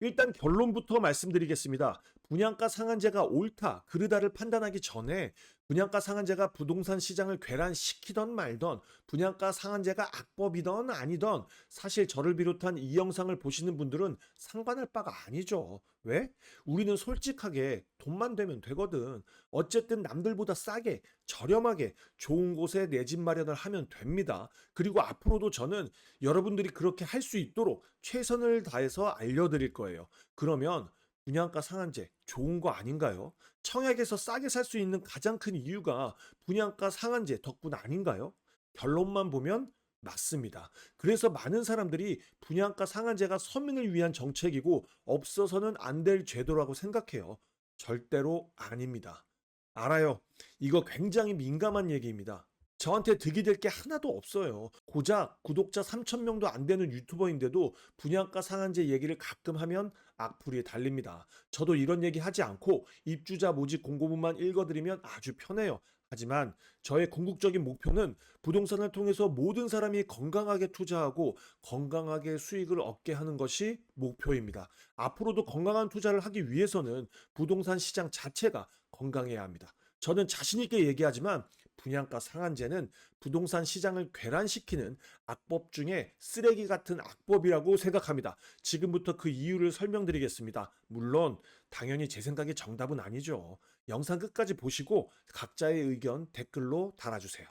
일단 결론부터 말씀드리겠습니다. 분양가 상한제가 옳다, 그르다를 판단하기 전에 분양가 상한제가 부동산 시장을 괴란시키던 말던 분양가 상한제가 악법이던 아니던 사실 저를 비롯한 이 영상을 보시는 분들은 상관할 바가 아니죠. 왜? 우리는 솔직하게 돈만 되면 되거든. 어쨌든 남들보다 싸게, 저렴하게 좋은 곳에 내 집 마련을 하면 됩니다. 그리고 앞으로도 저는 여러분들이 그렇게 할 수 있도록 최선을 다해서 알려드릴 거예요. 그러면 분양가 상한제 좋은 거 아닌가요? 청약에서 싸게 살 수 있는 가장 큰 이유가 분양가 상한제 덕분 아닌가요? 결론만 보면 맞습니다. 그래서 많은 사람들이 분양가 상한제가 서민을 위한 정책이고 없어서는 안 될 제도라고 생각해요. 절대로 아닙니다. 알아요. 이거 굉장히 민감한 얘기입니다. 저한테 득이 될 게 하나도 없어요. 고작 구독자 3,000명도 안 되는 유튜버인데도 분양가 상한제 얘기를 가끔 하면 악플이 달립니다. 저도 이런 얘기 하지 않고 입주자 모집 공고문만 읽어드리면 아주 편해요. 하지만 저의 궁극적인 목표는 부동산을 통해서 모든 사람이 건강하게 투자하고 건강하게 수익을 얻게 하는 것이 목표입니다. 앞으로도 건강한 투자를 하기 위해서는 부동산 시장 자체가 건강해야 합니다. 저는 자신있게 얘기하지만 분양가 상한제는 부동산 시장을 괴란시키는 악법 중에 쓰레기 같은 악법이라고 생각합니다. 지금부터 그 이유를 설명드리겠습니다. 물론 당연히 제 생각이 정답은 아니죠. 영상 끝까지 보시고 각자의 의견 댓글로 달아주세요.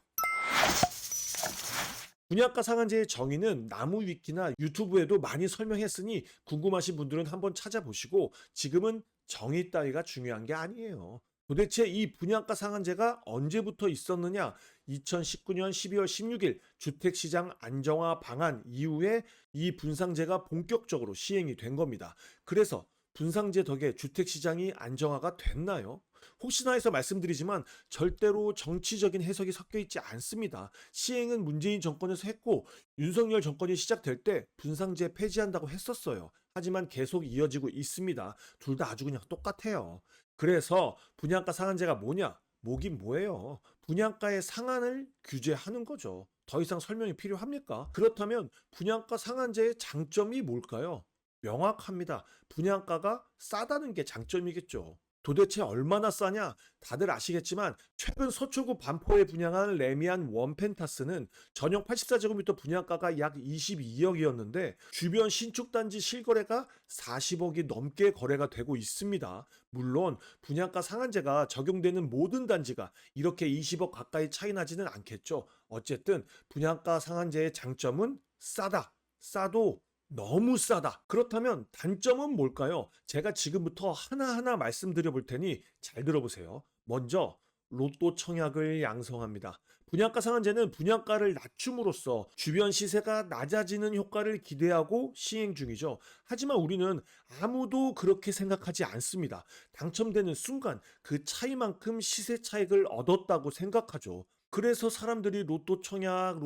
분양가 상한제의 정의는 나무위키나 유튜브에도 많이 설명했으니 궁금하신 분들은 한번 찾아보시고 지금은 정의 따위가 중요한 게 아니에요. 도대체 이 분양가 상한제가 언제부터 있었느냐? 2019년 12월 16일 주택시장 안정화 방안 이후에 이 분상제가 본격적으로 시행이 된 겁니다. 그래서 분상제 덕에 주택시장이 안정화가 됐나요? 혹시나 해서 말씀드리지만 절대로 정치적인 해석이 섞여 있지 않습니다. 시행은 문재인 정권에서 했고 윤석열 정권이 시작될 때 분상제 폐지한다고 했었어요. 하지만 계속 이어지고 있습니다. 둘 다 아주 그냥 똑같아요. 그래서 분양가 상한제가 뭐냐? 뭐긴 뭐예요? 분양가의 상한을 규제하는 거죠. 더 이상 설명이 필요합니까? 그렇다면 분양가 상한제의 장점이 뭘까요? 명확합니다. 분양가가 싸다는 게 장점이겠죠. 도대체 얼마나 싸냐? 다들 아시겠지만 최근 서초구 반포에 분양한 레미안 원펜타스는 전용 84제곱미터 분양가가 약 22억이었는데 주변 신축단지 실거래가 40억이 넘게 거래가 되고 있습니다. 물론 분양가 상한제가 적용되는 모든 단지가 이렇게 20억 가까이 차이 나지는 않겠죠. 어쨌든 분양가 상한제의 장점은 싸다. 싸도 너무 싸다. 그렇다면 단점은 뭘까요? 제가 지금부터 하나하나 말씀드려 볼 테니 잘 들어보세요. 먼저 로또 청약을 양성합니다. 분양가 상한제는 분양가를 낮춤으로써 주변 시세가 낮아지는 효과를 기대하고 시행 중이죠. 하지만 우리는 아무도 그렇게 생각하지 않습니다. 당첨되는 순간 그 차이만큼 시세 차익을 얻었다고 생각하죠. 그래서 사람들이 로또 청약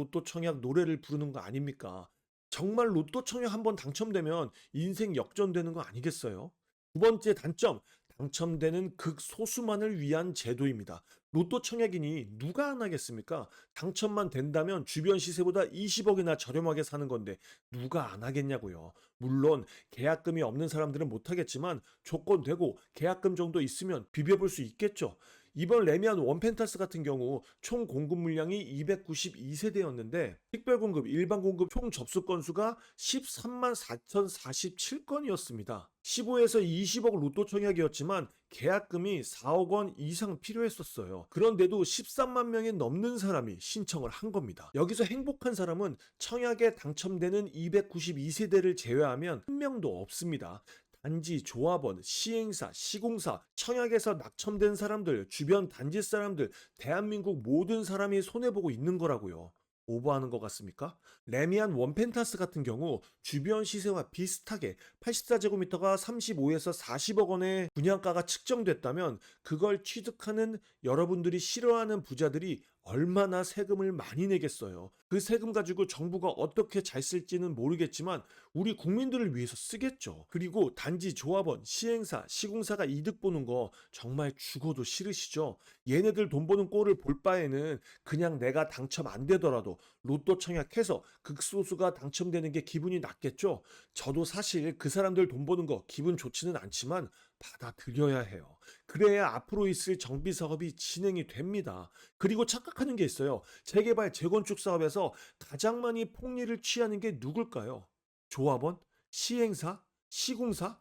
노래를 부르는 거 아닙니까? 정말 로또 청약 한번 당첨되면 인생 역전되는 거 아니겠어요? 두 번째 단점, 당첨되는 극소수만을 위한 제도입니다. 로또 청약이니 누가 안 하겠습니까? 당첨만 된다면 주변 시세보다 20억이나 저렴하게 사는 건데 누가 안 하겠냐고요. 물론 계약금이 없는 사람들은 못 하겠지만 조건 되고 계약금 정도 있으면 비벼볼 수 있겠죠. 이번 레미안 원펜타스 같은 경우 총 공급 물량이 292세대였는데 특별 공급, 일반 공급 총 접수 건수가 13만 4,047건이었습니다. 15에서 20억 로또 청약이었지만 계약금이 4억 원 이상 필요했었어요. 그런데도 13만 명이 넘는 사람이 신청을 한 겁니다. 여기서 행복한 사람은 청약에 당첨되는 292세대를 제외하면 한 명도 없습니다. 단지, 조합원, 시행사, 시공사, 청약에서 낙첨된 사람들, 주변 단지 사람들, 대한민국 모든 사람이 손해보고 있는 거라고요. 오버하는 것 같습니까? 레미안 원펜타스 같은 경우 주변 시세와 비슷하게 84제곱미터가 35에서 40억 원의 분양가가 측정됐다면 그걸 취득하는 여러분들이 싫어하는 부자들이 얼마나 세금을 많이 내겠어요. 그 세금 가지고 정부가 어떻게 잘 쓸지는 모르겠지만 우리 국민들을 위해서 쓰겠죠. 그리고 단지 조합원, 시행사, 시공사가 이득 보는 거 정말 죽어도 싫으시죠? 얘네들 돈 버는 꼴을 볼 바에는 그냥 내가 당첨 안 되더라도 로또 청약해서 극소수가 당첨되는 게 기분이 낫겠죠? 저도 사실 그 사람들 돈 버는 거 기분 좋지는 않지만 받아들여야 해요. 그래야 앞으로 있을 정비 사업이 진행이 됩니다. 그리고 착각하는 게 있어요. 재개발, 재건축 사업에서 가장 많이 폭리를 취하는 게 누굴까요? 조합원? 시행사? 시공사?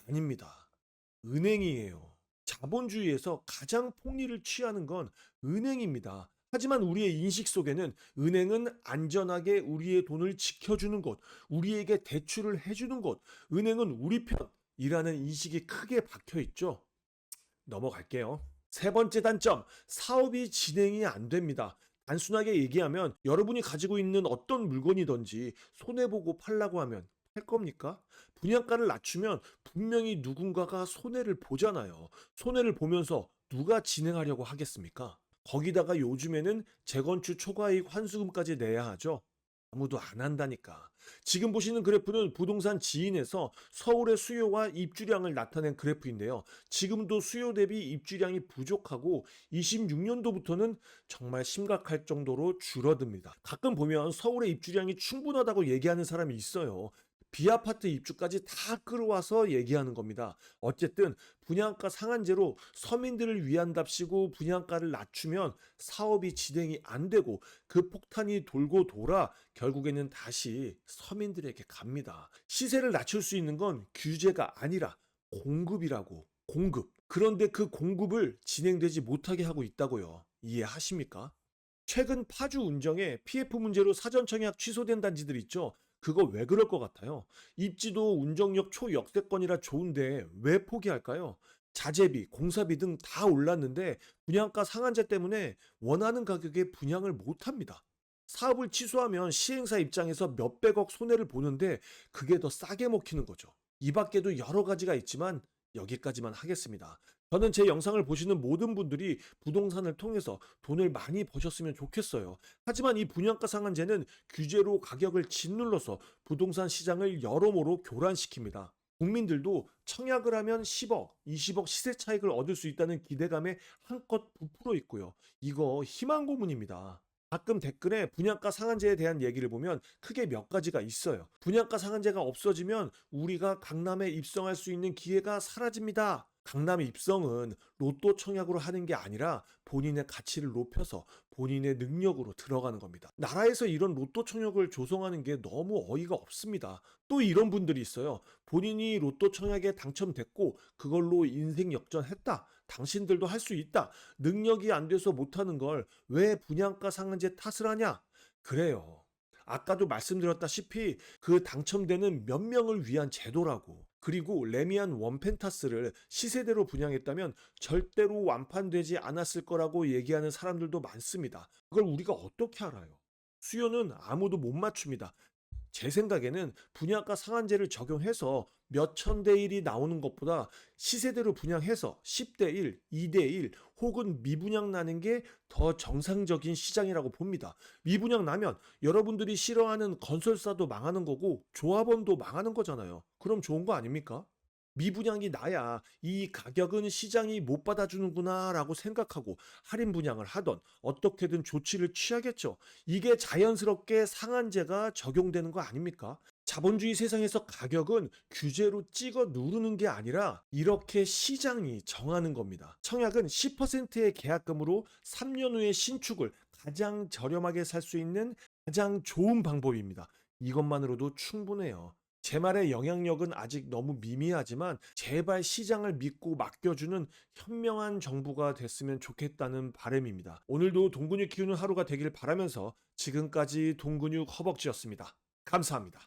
아닙니다. 은행이에요. 자본주의에서 가장 폭리를 취하는 건 은행입니다. 하지만 우리의 인식 속에는 은행은 안전하게 우리의 돈을 지켜주는 곳, 우리에게 대출을 해주는 곳, 은행은 우리 편이라는 인식이 크게 박혀 있죠. 넘어갈게요. 세 번째 단점, 사업이 진행이 안 됩니다. 단순하게 얘기하면 여러분이 가지고 있는 어떤 물건이든지 손해보고 팔라고 하면 팔 겁니까? 분양가를 낮추면 분명히 누군가가 손해를 보잖아요. 손해를 보면서 누가 진행하려고 하겠습니까? 거기다가 요즘에는 재건축 초과이익 환수금까지 내야 하죠. 아무도 안 한다니까. 지금 보시는 그래프는 부동산 지인에서 서울의 수요와 입주량을 나타낸 그래프인데요. 지금도 수요 대비 입주량이 부족하고 26년도부터는 정말 심각할 정도로 줄어듭니다. 가끔 보면 서울의 입주량이 충분하다고 얘기하는 사람이 있어요. 비아파트 입주까지 다 끌어와서 얘기하는 겁니다. 어쨌든 분양가 상한제로 서민들을 위한답시고 분양가를 낮추면 사업이 진행이 안 되고 그 폭탄이 돌고 돌아 결국에는 다시 서민들에게 갑니다. 시세를 낮출 수 있는 건 규제가 아니라 공급이라고. 공급. 그런데 그 공급을 진행되지 못하게 하고 있다고요. 이해하십니까? 최근 파주 운정에 PF 문제로 사전 청약 취소된 단지들 있죠. 그거 왜 그럴 것 같아요? 입지도 운정역 초역세권이라 좋은데 왜 포기할까요? 자재비, 공사비 등 다 올랐는데 분양가 상한제 때문에 원하는 가격에 분양을 못 합니다. 사업을 취소하면 시행사 입장에서 몇백억 손해를 보는데 그게 더 싸게 먹히는 거죠. 이 밖에도 여러 가지가 있지만 여기까지만 하겠습니다. 저는 제 영상을 보시는 모든 분들이 부동산을 통해서 돈을 많이 버셨으면 좋겠어요. 하지만 이 분양가 상한제는 규제로 가격을 짓눌러서 부동산 시장을 여러모로 교란시킵니다. 국민들도 청약을 하면 10억, 20억 시세 차익을 얻을 수 있다는 기대감에 한껏 부풀어 있고요. 이거 희망 고문입니다. 가끔 댓글에 분양가 상한제에 대한 얘기를 보면 크게 몇 가지가 있어요. 분양가 상한제가 없어지면 우리가 강남에 입성할 수 있는 기회가 사라집니다. 강남 입성은 로또 청약으로 하는 게 아니라 본인의 가치를 높여서 본인의 능력으로 들어가는 겁니다. 나라에서 이런 로또 청약을 조성하는 게 너무 어이가 없습니다. 또 이런 분들이 있어요. 본인이 로또 청약에 당첨됐고 그걸로 인생 역전했다. 당신들도 할 수 있다. 능력이 안 돼서 못하는 걸 왜 분양가 상한제 탓을 하냐? 그래요. 아까도 말씀드렸다시피 그 당첨되는 몇 명을 위한 제도라고. 그리고 레미안 원펜타스를 시세대로 분양했다면 절대로 완판되지 않았을 거라고 얘기하는 사람들도 많습니다. 그걸 우리가 어떻게 알아요? 수요는 아무도 못 맞춥니다. 제 생각에는 분양가 상한제를 적용해서 몇천 대 1이 나오는 것보다 시세대로 분양해서 10대 1, 2대 1 혹은 미분양 나는 게 더 정상적인 시장이라고 봅니다. 미분양 나면 여러분들이 싫어하는 건설사도 망하는 거고 조합원도 망하는 거잖아요. 그럼 좋은 거 아닙니까? 미분양이 나야 이 가격은 시장이 못 받아주는구나 라고 생각하고 할인 분양을 하던 어떻게든 조치를 취하겠죠. 이게 자연스럽게 상한제가 적용되는 거 아닙니까? 자본주의 세상에서 가격은 규제로 찍어 누르는 게 아니라 이렇게 시장이 정하는 겁니다. 청약은 10%의 계약금으로 3년 후에 신축을 가장 저렴하게 살 수 있는 가장 좋은 방법입니다. 이것만으로도 충분해요. 제 말의 영향력은 아직 너무 미미하지만 제발 시장을 믿고 맡겨주는 현명한 정부가 됐으면 좋겠다는 바람입니다. 오늘도 동근육 키우는 하루가 되길 바라면서 지금까지 동근육 허벅지였습니다. 감사합니다.